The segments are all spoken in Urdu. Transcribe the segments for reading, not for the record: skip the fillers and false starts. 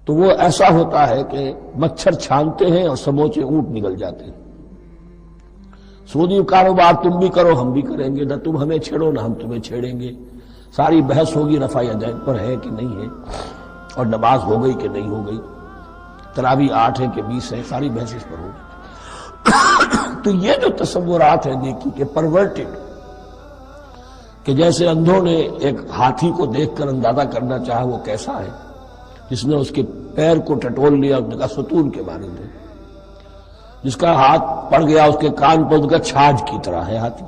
تو وہ ایسا ہوتا ہے کہ مچھر چھانتے ہیں اور سموچے اونٹ نکل جاتے ہیں. سودی کاروبار تم بھی کرو ہم بھی کریں گے، نہ تم ہمیں چھیڑو نہ ہم تمہیں چھیڑیں گے. ساری بحث ہوگی رفع یدین پر ہے کہ نہیں ہے، اور نماز ہو گئی کہ نہیں ہو گئی، تراویح 8 ہے کہ 20 ہے، ساری بحث اس پر ہوگی. تو یہ جو تصورات ہیں نیکی کے پرورٹڈ، کہ جیسے اندھوں نے ایک ہاتھی کو دیکھ کر اندازہ کرنا چاہا وہ کیسا ہے، جس نے اس کے پیر کو ٹٹول لیا، اس نے کہا ستون کے مانند ہے، جس کا ہاتھ پڑ گیا اس کے کان پر، اس کا چھاج کی طرح ہے ہاتھی.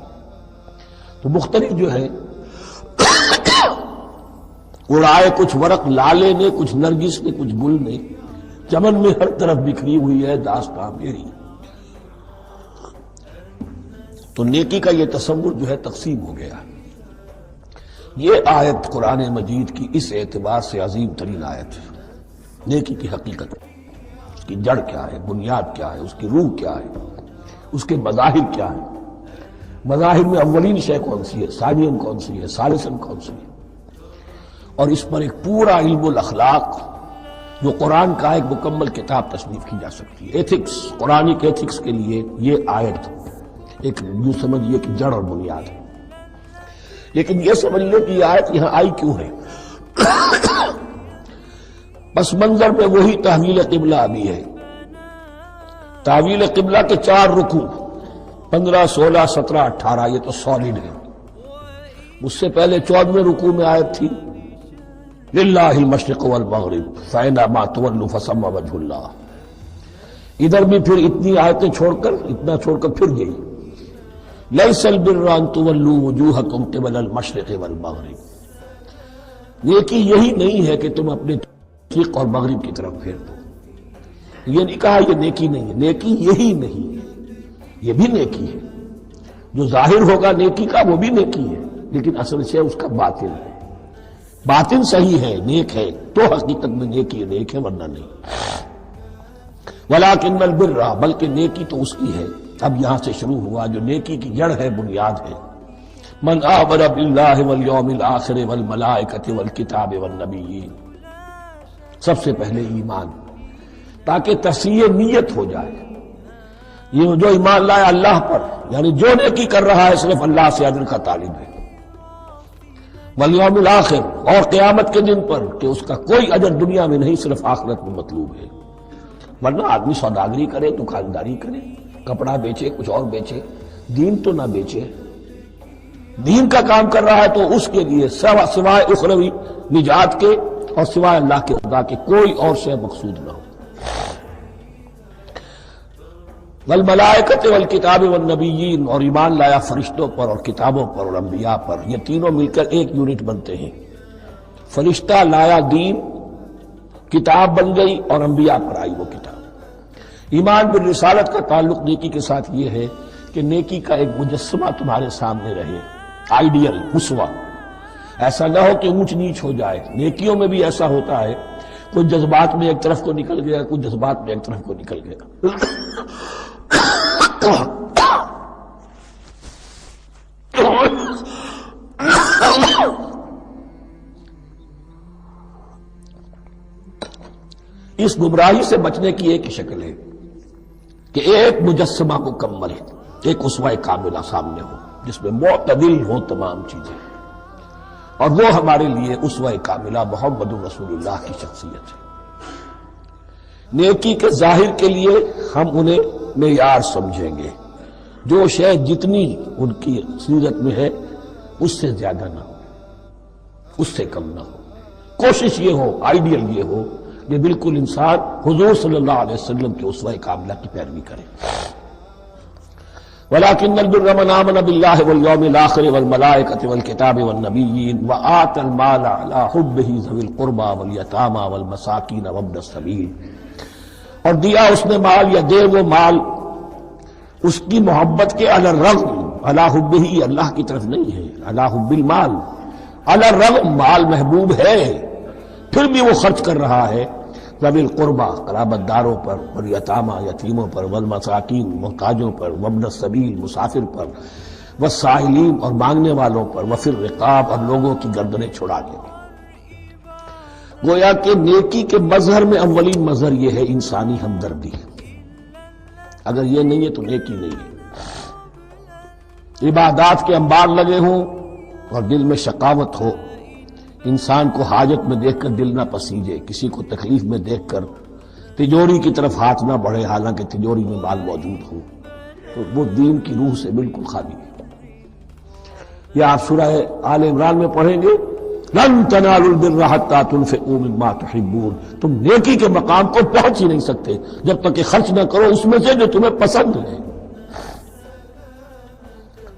تو مختلف جو ہے اڑائے کچھ ورق لالے نے، کچھ نرگس نے، کچھ گل نے، چمن میں ہر طرف بکھری ہوئی ہے داستان میری. تو نیکی کا یہ تصور جو ہے تقسیم ہو گیا. یہ آیت قرآن مجید کی اس اعتبار سے عظیم ترین آیت ہے. نیکی کی حقیقت، اس کی جڑ کیا ہے، بنیاد کیا ہے، اس کی روح کیا ہے، اس کے مظاہر کیا ہے. مظاہر میں اولین شے کون سی ہے، ثانین کون سی ہے، ثالثاً کون سی ہے. اور اس پر ایک پورا علم الاخلاق جو قرآن کا ایک مکمل کتاب تصنیف کی جا سکتی ہے. ایتھکس، قرآنک ایتھکس کے لیے یہ آیت ایک یوں سمجھیے کہ جڑ اور بنیاد ہے. لیکن یہ سمجھ لو کہ یہ آیت یہاں آئی کیوں ہے. پس منظر میں وہی تحویل قبلہ ابھی ہے. تحویل قبلہ کے 4 رکوع 15 16 17 18 یہ تو سالڈ ہے. اس سے پہلے 14ویں رکوع میں آیت تھی للہ المشرق والمغرب فأینما تولوا فثم وجہ اللہ. ادھر بھی پھر اتنی آیتیں چھوڑ کر، اتنا چھوڑ کر پھر گئی لیس البر ان تولوا وجوہکم قبل المشرق والمغرب. نیکی یہی نہیں ہے کہ تم اپنے مشرق اور مغرب کی طرف پھیر دو. یہ نہیں کہا یہ نیکی نہیں ہے، نیکی یہی نہیں ہے، یہ بھی نیکی ہے. جو ظاہر ہوگا نیکی کا وہ بھی نیکی ہے، لیکن اصل سے اس کا باطن ہے. باطن صحیح ہے، نیک ہے، تو حقیقت میں نیکی نیک ہے، ورنہ نہیں. ولیکن البر، بلکہ نیکی تو اس کی ہے. اب یہاں سے شروع ہوا جو نیکی کی جڑ ہے، بنیاد ہے. من آمن باللہ والیوم الآخر والملائکۃ والکتاب والنبیین. سب سے پہلے ایمان، تاکہ تصحیح نیت ہو جائے. یہ جو ایمان لائے اللہ پر، یعنی جو نیکی کر رہا ہے صرف اللہ سے اجر کا طالب ہے. والیوم الآخر، اور قیامت کے دن پر کہ اس کا کوئی اجر دنیا میں نہیں، صرف آخرت میں مطلوب ہے. ورنہ آدمی سوداگری کرے، دکانداری کرے، کپڑا بیچے، کچھ اور بیچے، دین تو نہ بیچے. دین کا کام کر رہا ہے تو اس کے لیے سوائے اخروی نجات کے اور سوائے اللہ کے خدا کے کوئی اور شے مقصود نہ ہو. والملائکۃ والکتاب والنبیین، اور ایمان لایا فرشتوں پر اور کتابوں پر اور انبیاء پر. یہ تینوں مل کر ایک یونٹ بنتے ہیں. فرشتہ لایا دین، کتاب بن گئی اور انبیاء پر آئی وہ کتاب. ایمان بالرسالت کا تعلق نیکی کے ساتھ یہ ہے کہ نیکی کا ایک مجسمہ تمہارے سامنے رہے، آئیڈیل، اسوہ. ایسا نہ ہو کہ اونچ نیچ ہو جائے. نیکیوں میں بھی ایسا ہوتا ہے، کچھ جذبات میں ایک طرف کو نکل گیا، کچھ جذبات میں ایک طرف کو نکل گیا. اس گمراہی سے بچنے کی ایک شکل ہے کہ ایک مجسمہ مکمل، ایک اسوہ کاملہ سامنے ہو جس میں معتدل ہو تمام چیزیں. اور وہ ہمارے لیے اسوہ کاملہ محمد رسول اللہ کی شخصیت ہے. نیکی کے ظاہر کے لیے ہم انہیں معیار سمجھیں گے. جو شے جتنی ان کی سیرت میں ہے اس سے زیادہ نہ ہو، اس سے کم نہ ہو. کوشش یہ ہو، آئیڈیل یہ ہو کہ بالکل انسان حضور صلی اللہ علیہ وسلم کے اسوہ کاملہ کی پیروی کرے. ولیکن البر من آمن باللہ والیوم الآخر والملائکۃ والکتاب والنبیین وآتى المال علی حبہ ذوی القربى والیتامى والمساکین وابن السبیل. اور دیا اس نے مال، یا دے وہ مال اس کی محبت کے علی الرغم، علی حبہ اللہ کی طرف نہیں ہے، علی حب المال، علی الرغم مال محبوب ہے پھر بھی وہ خرچ کر رہا ہے. ذوی القربى قرابت داروں پر، والیتامى یتیموں پر، والمساکین محتاجوں پر، وابن السبیل مسافر پر، والسائلین اور مانگنے والوں پر، وفی الرقاب اور لوگوں کی گردنیں چھڑانے. گویا کہ نیکی کے مظہر میں اولین مظہر یہ ہے انسانی ہمدردی. اگر یہ نہیں ہے تو نیکی نہیں ہے. عبادات کے انبار لگے ہوں اور دل میں شقاوت ہو، انسان کو حاجت میں دیکھ کر دل نہ پسیجے، کسی کو تکلیف میں دیکھ کر تجوری کی طرف ہاتھ نہ بڑھے حالانکہ تجوری میں مال موجود ہو، تو وہ دین کی روح سے بالکل خالی ہے. یہ آپ سورہ آل عمران میں پڑھیں گے، لن تنالوا البر حتى تنفقوا مما تحبون. تم نیکی کے مقام کو پہنچ ہی نہیں سکتے جب تک کہ خرچ نہ کرو اس میں سے جو تمہیں پسند ہے.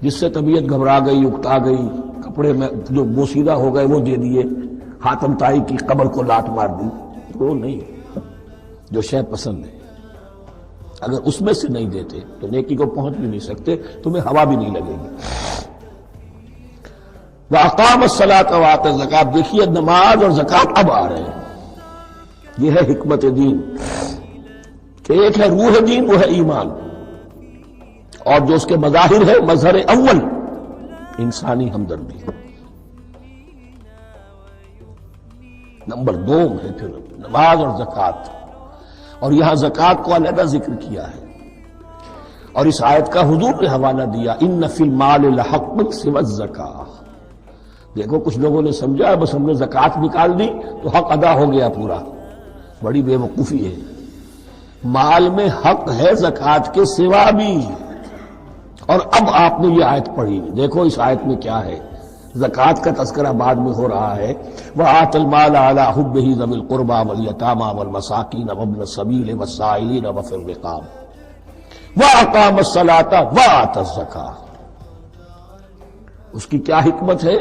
جس سے طبیعت گھبرا گئی، اکتا گئی، کپڑے میں جو بوسیدہ ہو گئے وہ دے دیے، حاتم طائی کی قبر کو لات مار دی، وہ نہیں. جو شے پسند ہے اگر اس میں سے نہیں دیتے تو نیکی کو پہنچ بھی نہیں سکتے، تمہیں ہوا بھی نہیں لگے گی. وَأَقَامَ الصَّلَاةَ وَآتَى الزَّكَاةَ. دیکھیے نماز اور زکوٰۃ اب آ رہے ہیں. یہ ہے حکمت دین کہ ایک ہے روح دین، وہ ہے ایمان، اور جو اس کے مظاہر ہے مظہر اول انسانی ہمدردی. نمبر 2 ہے پھر نماز اور زکوٰۃ، اور یہاں زکوٰۃ کو علیحدہ ذکر کیا ہے، اور اس آیت کا حضور نے حوالہ دیا، ان فی المال لحق سوى الزکاۃ. دیکھو کچھ لوگوں نے سمجھا بس ہم نے زکوٰۃ نکال دی تو حق ادا ہو گیا پورا. بڑی بے وقوفی ہے. مال میں حق ہے زکوٰۃ کے سوا بھی. اور اب آپ نے یہ آیت پڑھی، دیکھو اس آیت میں کیا ہے. زکوٰۃ کا تذکرہ بعد میں ہو رہا ہے، وَآتَ الْمَالَ عَلَىٰ حُبِّهِ ذَوِي الْقُرْبَىٰ وَالْيَتَامَىٰ وَالْمَسَاكِينَ وَابْنَ السَّبِيلِ وَالسَّائِلِينَ وَفِي الرِّقَابِ وَأَقَامَ الصَّلَاةَ وَآتَى الزَّكَاةَ. اس کی کیا حکمت ہے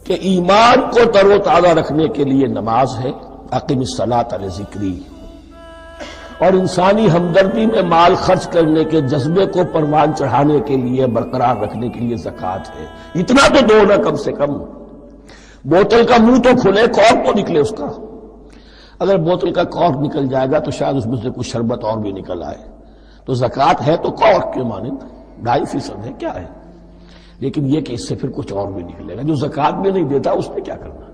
کہ ایمان کو تر و تازہ رکھنے کے لیے نماز ہے، اقم الصلاۃ لذکری، اور انسانی ہمدردی میں مال خرچ کرنے کے جذبے کو پروان چڑھانے کے لیے برقرار رکھنے کے لیے زکوٰۃ ہے. اتنا تو دو نا کم سے کم. بوتل کا منہ تو کھلے، کارک تو نکلے اس کا. اگر بوتل کا کارک نکل جائے گا تو شاید اس میں سے کچھ شربت اور بھی نکل آئے. تو زکوٰۃ ہے تو کارک کے مانند 2.5% ہے، کیا ہے، لیکن یہ کہ اس سے پھر کچھ اور بھی نکلے گا. جو زکوٰۃ بھی نہیں دیتا اس نے کیا کرنا.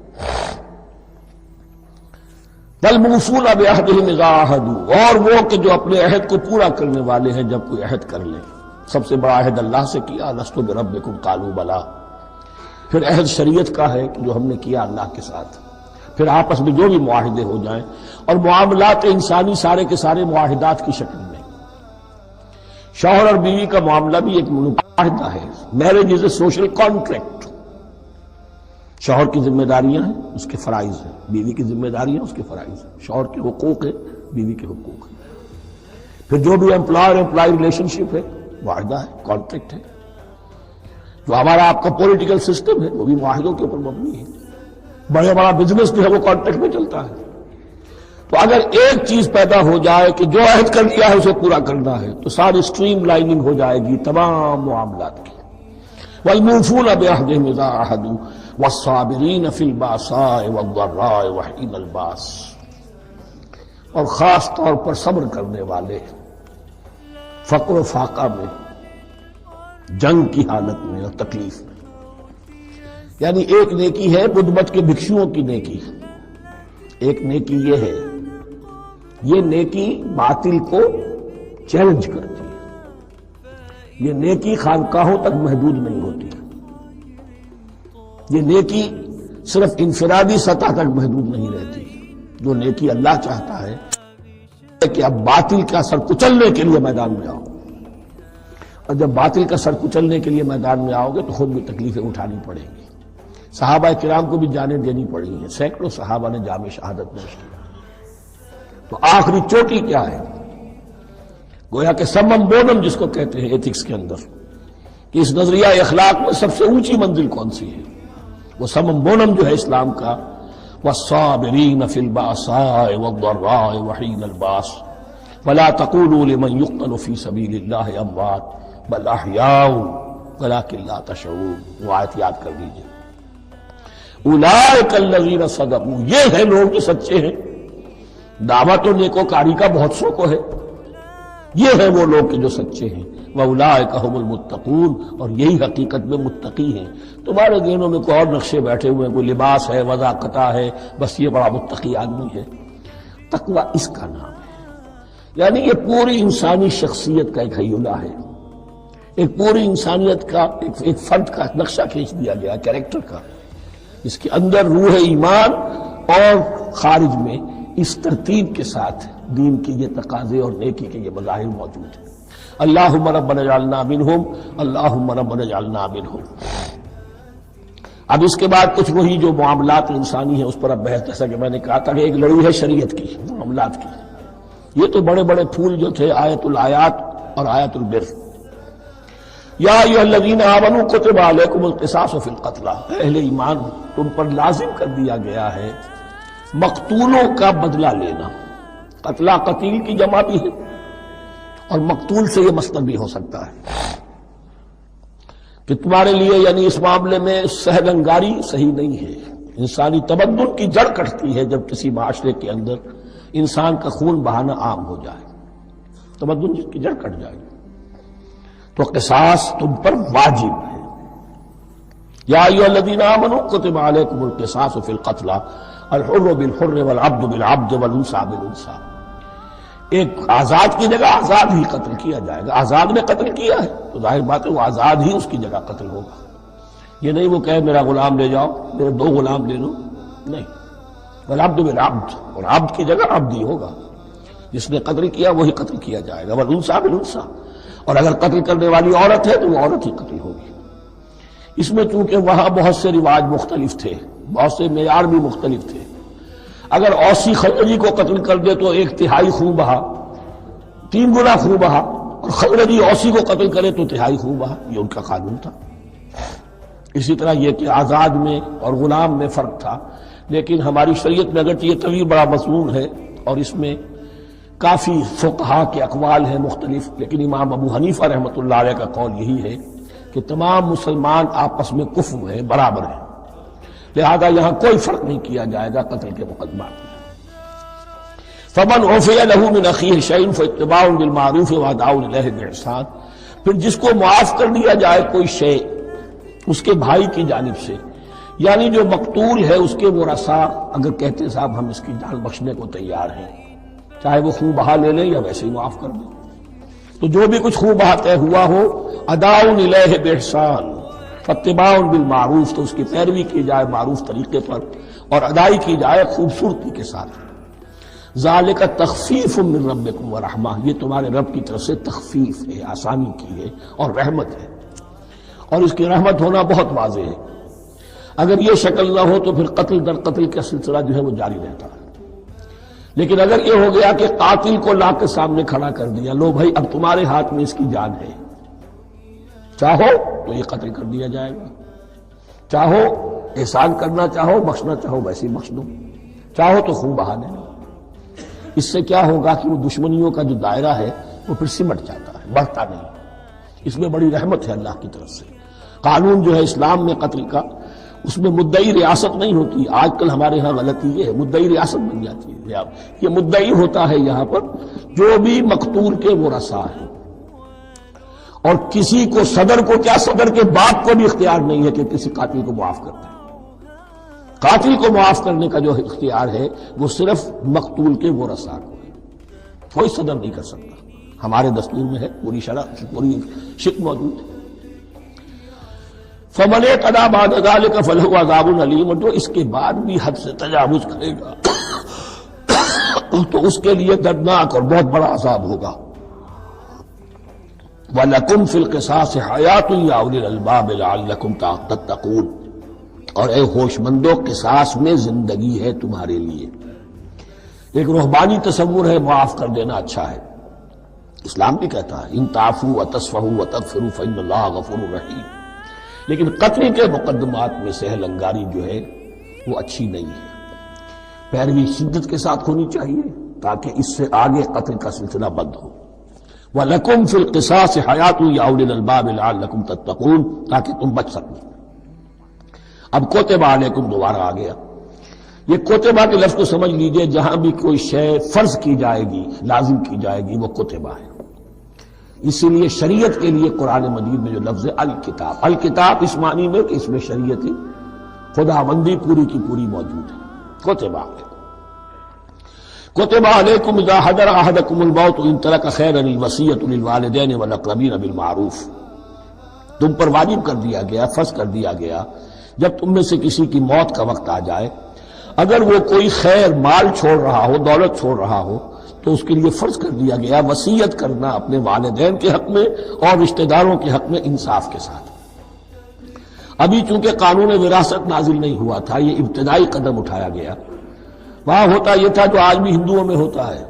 وَالْمُوفُونَ بِعَهْدِهِمْ إِذَا عَاهَدُوا. اور وہ کہ جو اپنے عہد کو پورا کرنے والے ہیں جب کوئی عہد کر لے. سب سے بڑا عہد اللہ سے کیا، لَسْتُ بِرَبِّكُمْ قَالُوا بَلَىٰ. پھر عہد شریعت کا ہے کہ جو ہم نے کیا اللہ کے ساتھ. پھر آپس میں جو بھی معاہدے ہو جائیں، اور معاملات انسانی سارے کے سارے معاہدات کی شکل میں. شوہر اور بیوی کا معاملہ بھی ایک معاہدہ ہے. Marriage is a social contract. شوہر کی ذمہ داریاں ہیں، اس کے فرائض ہیں، بیوی کی ذمہ داریاں اس کے فرائض ہیں. شوہر کے حقوق ہیں، بیوی کے حقوق ہیں. پھر جو بھی امپلائر امپلائی ریلیشن شپ ہے معاہدہ ہے، کانٹریکٹ ہے. جو ہمارا آپ کا پولیٹیکل سسٹم ہے وہ بھی معاہدوں کے اوپر مبنی ہے. بڑے بڑا بزنس جو ہے وہ کانٹریکٹ میں چلتا ہے. تو اگر ایک چیز پیدا ہو جائے کہ جو عہد کر لیا ہے اسے پورا کرنا ہے تو ساری اسٹریم لائننگ ہو جائے گی تمام معاملات کی. وَالْمُوفُونَ بِعَهْدِهِمْ إِذَا عَاهَدُوا وَالصَّابِرِينَ فِي الْبَأْسَاءِ وَالضَّرَّاءِ وَحِينَ الْبَأْسِ. اور خاص طور پر صبر کرنے والے فقر و فاقہ میں، جنگ کی حالت میں اور تکلیف میں. یعنی ایک نیکی ہے بدھ مت کے بھکشوؤں کی نیکی. ایک نیکی یہ ہے، یہ نیکی باطل کو چیلنج کرتی ہے. یہ نیکی خانقاہوں تک محدود نہیں ہوتی. یہ نیکی صرف انفرادی سطح تک محدود نہیں رہتی. جو نیکی اللہ چاہتا ہے کہ اب باطل کا سر کچلنے کے لیے میدان میں آؤ، اور جب باطل کا سر کچلنے کے لیے میدان میں آؤ گے تو خود بھی تکلیفیں اٹھانی پڑیں گی. صحابہ کرام کو بھی جانیں دینی پڑی ہیں. سینکڑوں صحابہ نے جام شہادت نوش کی. تو آخری چوٹی کیا ہے؟ گویا کہ سمم بونم جس کو کہتے ہیں ایتھکس کے اندر، کہ اس نظریہ اخلاق میں سب سے اونچی منزل کون سی ہے؟ وہ سمم بونم جو ہے اسلام کا، وَالصَّابِرِينَ فِي الْبَأْسَاءِ وَالضَّرَّاءِ وَحِينَ الْبَأْسِ وَلَا تَقُولُوا لِمَنْ يُقْتَلُ فِي سَبِيلِ اللَّهِ أَمْوَاتٌ بَلْ أَحْيَاءٌ وَلَكِنْ لَا تَشْعُرُونَ. وہ آیت یاد کر لیجیے. اولئک الذین صدقوا. یہ ہیں لوگ جو سچے ہیں. دعویٰ تو نیکوکاری کا بہت سو کو ہے. یہ ہیں وہ لوگ کہ جو سچے ہیں، وَأُولَٰئِكَ هُمُ الْمُتَّقُونَ، اور یہی حقیقت میں متقی ہیں۔ تمہارے ذہنوں میں کوئی اور نقشے بیٹھے ہوئے ہیں، کوئی لباس ہے، وضاقتہ ہے، بس یہ بڑا متقی آدمی ہے۔ تقویٰ اس کا نام ہے، یعنی یہ پوری انسانی شخصیت کا ایک ہیولہ ہے، ایک پوری انسانیت کا ایک فرد کا نقشہ کھینچ دیا گیا کیریکٹر کا، اس کے اندر روح ایمان اور خارج میں اس ترتیب کے ساتھ دین کے یہ تقاضے اور نیکی کے یہ مظاہر موجود ہیں۔ اللہم ربنا اجعلنا منہم، اللہم ربنا اجعلنا منہم۔ اب اس کے بعد کچھ وہی جو معاملات انسانی ہیں اس پر اب بحث، جیسا کہ میں نے کہا تھا کہ ایک لڑی ہے شریعت کی معاملات کی۔ یہ تو بڑے بڑے پھول جو تھے آیت الآیات اور آیت البر، یا ایھا الذین آمنوا کتب علیکم القصاص فی القتلی، اہل ایمان تم پر لازم کر دیا گیا ہے مقتولوں کا بدلہ لینا۔ قتلہ قتیل کی جمع بھی ہے، اور مقتول سے یہ مصدر بھی ہو سکتا ہے کہ تمہارے لیے یعنی اس معاملے میں سہل انگاری صحیح نہیں ہے۔ انسانی تمدن کی جڑ کٹتی ہے جب کسی معاشرے کے اندر انسان کا خون بہانا عام ہو جائے، تمدن کی جڑ کٹ جائے، تو قصاص تم پر واجب ہے۔ یا ایھا الذین آمنوا کتب علیکم القصاص فی القتلی الحر بالحر والعبد بالعبد والانثى بالانثى، ایک آزاد کی جگہ آزاد ہی قتل کیا جائے گا۔ آزاد نے قتل کیا ہے تو ظاہر بات ہے وہ آزاد ہی اس کی جگہ قتل ہوگا۔ یہ نہیں وہ کہے میرا غلام لے جاؤ، میرے 2 غلام لے لو، نہیں، والعبد بالعبد، اور عبد کی جگہ عبد ہی ہوگا، جس نے قتل کیا وہی قتل کیا جائے گا، والانثى بالانثى، اور اگر قتل کرنے والی عورت ہے تو وہ عورت ہی قتل ہوگی۔ اس میں چونکہ وہاں بہت سے رواج مختلف تھے، بہت سے معیار بھی مختلف تھے۔ اگر اوسی خزرجی کو قتل کر دے تو 1/3 خون بہا، 3 گنا خون بہا، اور خزرجی اوسی کو قتل کرے تو 1/3 خون بہا، یہ ان کا قانون تھا۔ اسی طرح یہ کہ آزاد میں اور غلام میں فرق تھا، لیکن ہماری شریعت میں اگرچہ یہ طویل بڑا مضمون ہے اور اس میں کافی فقہا کے اقوال ہیں مختلف، لیکن امام ابو حنیفہ رحمۃ اللہ علیہ کا قول یہی ہے کہ تمام مسلمان آپس میں کفر ہیں، برابر ہیں، لہذا یہاں کوئی فرق نہیں کیا جائے گا قتل کے مقدمات میں۔ فمن عفی لہ من اخیہ شیء فاتباع بالمعروف واداء الیہ باحسان، پھر جس کو معاف کر دیا جائے کوئی شے اس کے بھائی کی جانب سے، یعنی جو مقتول ہے اس کے ورثاء اگر کہتے صاحب ہم اس کی جان بخشنے کو تیار ہیں، چاہے وہ خون بہا لے لیں یا ویسے ہی معاف کر دیں، تو جو بھی کچھ خون بہا طے ہوا ہو اداء الیہ باحسان فاتباع بالمعروف، تو اس کی پیروی کی جائے معروف طریقے پر اور ادائی کی جائے خوبصورتی کے ساتھ۔ ذالک تخفیف من ربکم ورحمہ، یہ تمہارے رب کی طرف سے تخفیف ہے، آسانی کی ہے اور رحمت ہے، اور اس کی رحمت ہونا بہت واضح ہے۔ اگر یہ شکل نہ ہو تو پھر قتل در قتل کا سلسلہ جو ہے وہ جاری رہتا ہے، لیکن اگر یہ ہو گیا کہ قاتل کو لا کے سامنے کھڑا کر دیا، لو بھائی اب تمہارے ہاتھ میں اس کی جان ہے، چاہو تو یہ قتل کر دیا جائے گا، چاہو احسان کرنا چاہو بخشنا چاہو ویسے ہی بخش دو، چاہو تو خون بہا دیں۔ اس سے کیا ہوگا کہ وہ دشمنیوں کا جو دائرہ ہے وہ پھر سمٹ جاتا ہے، بڑھتا نہیں۔ اس میں بڑی رحمت ہے اللہ کی طرف سے۔ قانون جو ہے اسلام میں قتل کا، اس میں مدعی ریاست نہیں ہوتی۔ آج کل ہمارے ہاں غلطی یہ ہے، مدعی ریاست بن جاتی ہے۔ یہ مدعی ہوتا ہے یہاں پر جو بھی مقتول کے ورثاء ہیں، اور کسی کو صدر کو کیا صدر کے باپ کو بھی اختیار نہیں ہے کہ کسی قاتل کو معاف کر دے۔ قاتل کو معاف کرنے کا جو اختیار ہے وہ صرف مقتول کے ورثاء کو ہے، کوئی صدر نہیں کر سکتا۔ ہمارے دستور میں ہے، پوری شرح پوری شک موجود ہے۔ فمن اعتدی بعد ذلک فلہ عذاب علیم، جو اس کے بعد بھی حد سے تجاوز کرے گا تو اس کے لیے دردناک اور بہت بڑا عذاب ہوگا۔ وَلَكُمْ فِي الْقِصَاصِ حَيَاةٌ يَا أُولِي الْأَلْبَابِ لَعَلَّكُمْ تَتَّقُونَ، اور اے ہوش مندو قصاص میں زندگی ہے تمہارے لیے۔ ایک روحانی تصور ہے معاف کر دینا اچھا ہے، اسلام بھی کہتا ہے ان تعفوا وتصفحوا وتغفروا فإن اللہ غفور رحیم، لیکن قتل کے مقدمات میں سہل انگاری جو ہے وہ اچھی نہیں ہے، پیروی شدت کے ساتھ ہونی چاہیے تاکہ اس سے آگے قتل کا سلسلہ بند ہو۔ وَلَكُمْ فِي الْقِصَاصِ حَيَاةٌ يَا أُولِي الْأَلْبَابِ لَعَلَّكُمْ تَتَّقُونَ، تاکہ تم بچ سکو۔ اب کوتبہ علیکم دوبارہ آ گیا۔ یہ کوتبہ کے لفظ کو سمجھ لیجئے، جہاں بھی کوئی شے فرض کی جائے گی، لازم کی جائے گی، وہ کوتبہ ہے۔ اسی لیے شریعت کے لیے قرآن مجید میں جو لفظ ہے الکتاب، الکتاب اس معنی میں کہ اس میں شریعت خداوندی پوری کی پوری موجود ہے۔ کتب علیکم اذا حضر احدکم الموت ان ترک خیرا الوصیۃ للوالدین والاقربین بالمعروف، تم پر واجب کر دیا گیا، فرض کر دیا گیا جب تم میں سے کسی کی موت کا وقت آ جائے، اگر وہ کوئی خیر مال چھوڑ رہا ہو، دولت چھوڑ رہا ہو، تو اس کے لیے فرض کر دیا گیا وصیت کرنا اپنے والدین کے حق میں اور رشتہ داروں کے حق میں انصاف کے ساتھ۔ ابھی چونکہ قانون وراثت نازل نہیں ہوا تھا، یہ ابتدائی قدم اٹھایا گیا۔ وہاں ہوتا یہ تھا جو آج بھی ہندوؤں میں ہوتا ہے،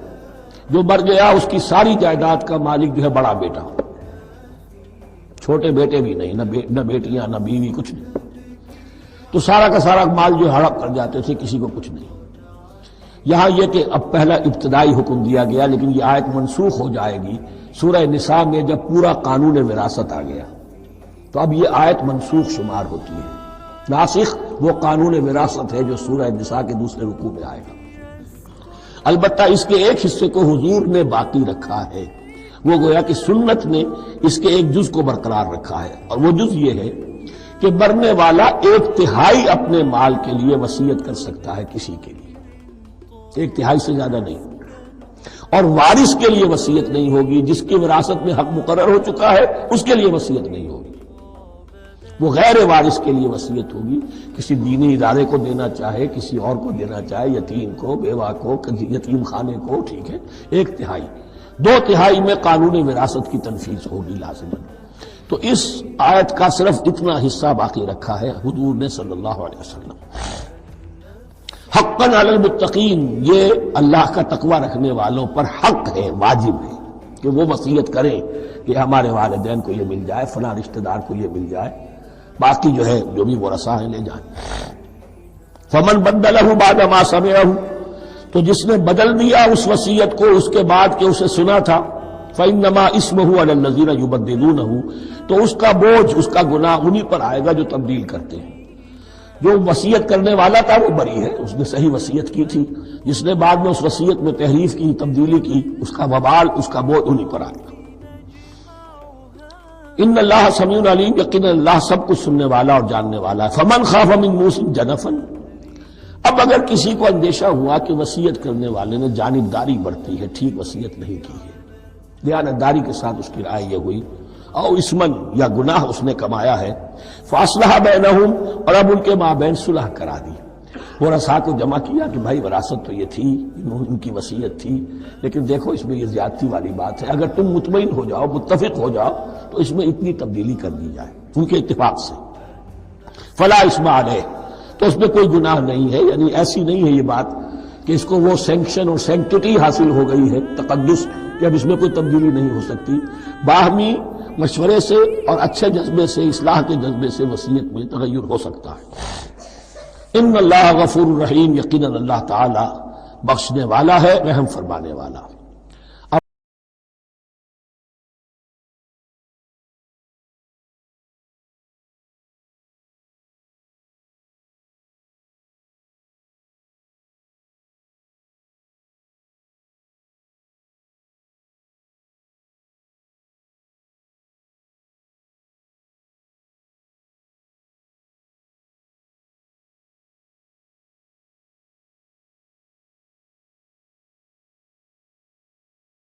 جو مر گیا اس کی ساری جائیداد کا مالک جو ہے بڑا بیٹا، چھوٹے بیٹے بھی نہیں، نہ بیٹیاں نہ بیوی، کچھ نہیں، تو سارا کا سارا مال جو ہڑپ کر جاتے تھے، کسی کو کچھ نہیں۔ یہاں یہ کہ اب پہلا ابتدائی حکم دیا گیا، لیکن یہ آیت منسوخ ہو جائے گی سورہ نساء میں جب پورا قانون وراثت آ گیا، تو اب یہ آیت منسوخ شمار ہوتی ہے۔ ناسخ وہ قانون وراثت ہے جو سورہ نساء کے دوسرے رکوع میں آئے گا۔ البتہ اس کے ایک حصے کو حضور نے باقی رکھا ہے، وہ گویا کہ سنت نے اس کے ایک جز کو برقرار رکھا ہے، اور وہ جز یہ ہے کہ مرنے والا 1/3 اپنے مال کے لیے وصیت کر سکتا ہے کسی کے لیے، 1/3 سے زیادہ نہیں، اور وارث کے لیے وصیت نہیں ہوگی، جس کی وراثت میں حق مقرر ہو چکا ہے اس کے لیے وصیت نہیں ہوگی، وہ غیر وارث کے لیے وصیت ہوگی، کسی دینی ادارے کو دینا چاہے، کسی اور کو دینا چاہے، یتیم کو، بیوہ کو، یتیم خانے کو، ٹھیک ہے، 1/3، 2/3 میں قانون وراثت کی تنفیذ ہوگی لازماً۔ تو اس آیت کا صرف اتنا حصہ باقی رکھا ہے حضور نے صلی اللہ علیہ وسلم۔ حقاً علی المتقین، یہ اللہ کا تقوی رکھنے والوں پر حق ہے، واجب ہے کہ وہ وصیت کریں کہ ہمارے والدین کو یہ مل جائے، فلاں رشتہ دار کو یہ مل جائے، باقی جو ہے جو بھی ورثاء ہیں لے جائیں۔ فمن بدلہ بعد ما سمعہ، تو جس نے بدل دیا اس وصیت کو اس کے بعد کہ اسے سنا تھا، فإنما اسمہ علی الذین یبدلونہ، تو اس کا بوجھ، اس کا گناہ انہی پر آئے گا جو تبدیل کرتے ہیں۔ جو وصیت کرنے والا تھا وہ بری ہے، اس نے صحیح وصیت کی تھی، جس نے بعد میں اس وصیت میں تحریف کی، تبدیلی کی، اس کا وبال، اس کا بوجھ انہی پر آئے گا۔ ان اللہ سمیع علیم، یقینا اللہ سب کچھ سننے والا اور جاننے والا ہے۔ فمن خاف من موص جنفا، اب اگر کسی کو اندیشہ ہوا کہ وصیت کرنے والے نے جانبداری برتی ہے، ٹھیک وصیت نہیں کی ہے، دیانتداری کے ساتھ اس کی رائے یہ ہوئی، او اسمن، یا گناہ اس نے کمایا ہے، فاصلح بینہم، اور اب ان کے مابین صلح کرا دی، ورثاء کو جمع کیا کہ بھائی وراثت تو یہ تھی، ان کی وصیت تھی، لیکن دیکھو اس میں یہ زیادتی والی بات ہے، اگر تم مطمئن ہو جاؤ، متفق ہو جاؤ، تو اس میں اتنی تبدیلی کر دی جائے ان کے اتفاق سے، فلا اسم علیہ، تو اس میں کوئی گناہ نہیں ہے، یعنی ایسی نہیں ہے یہ بات کہ اس کو وہ سینکشن اور سینکٹیٹی حاصل ہو گئی ہے، تقدس، کہ اب اس میں کوئی تبدیلی نہیں ہو سکتی، باہمی مشورے سے اور اچھے جذبے سے، اصلاح کے جذبے سے وصیت میں تغیر ہو سکتا ہے۔ ان اللہ غفور رحیم، یقیناً اللہ تعالی بخشنے والا ہے، رحم فرمانے والا۔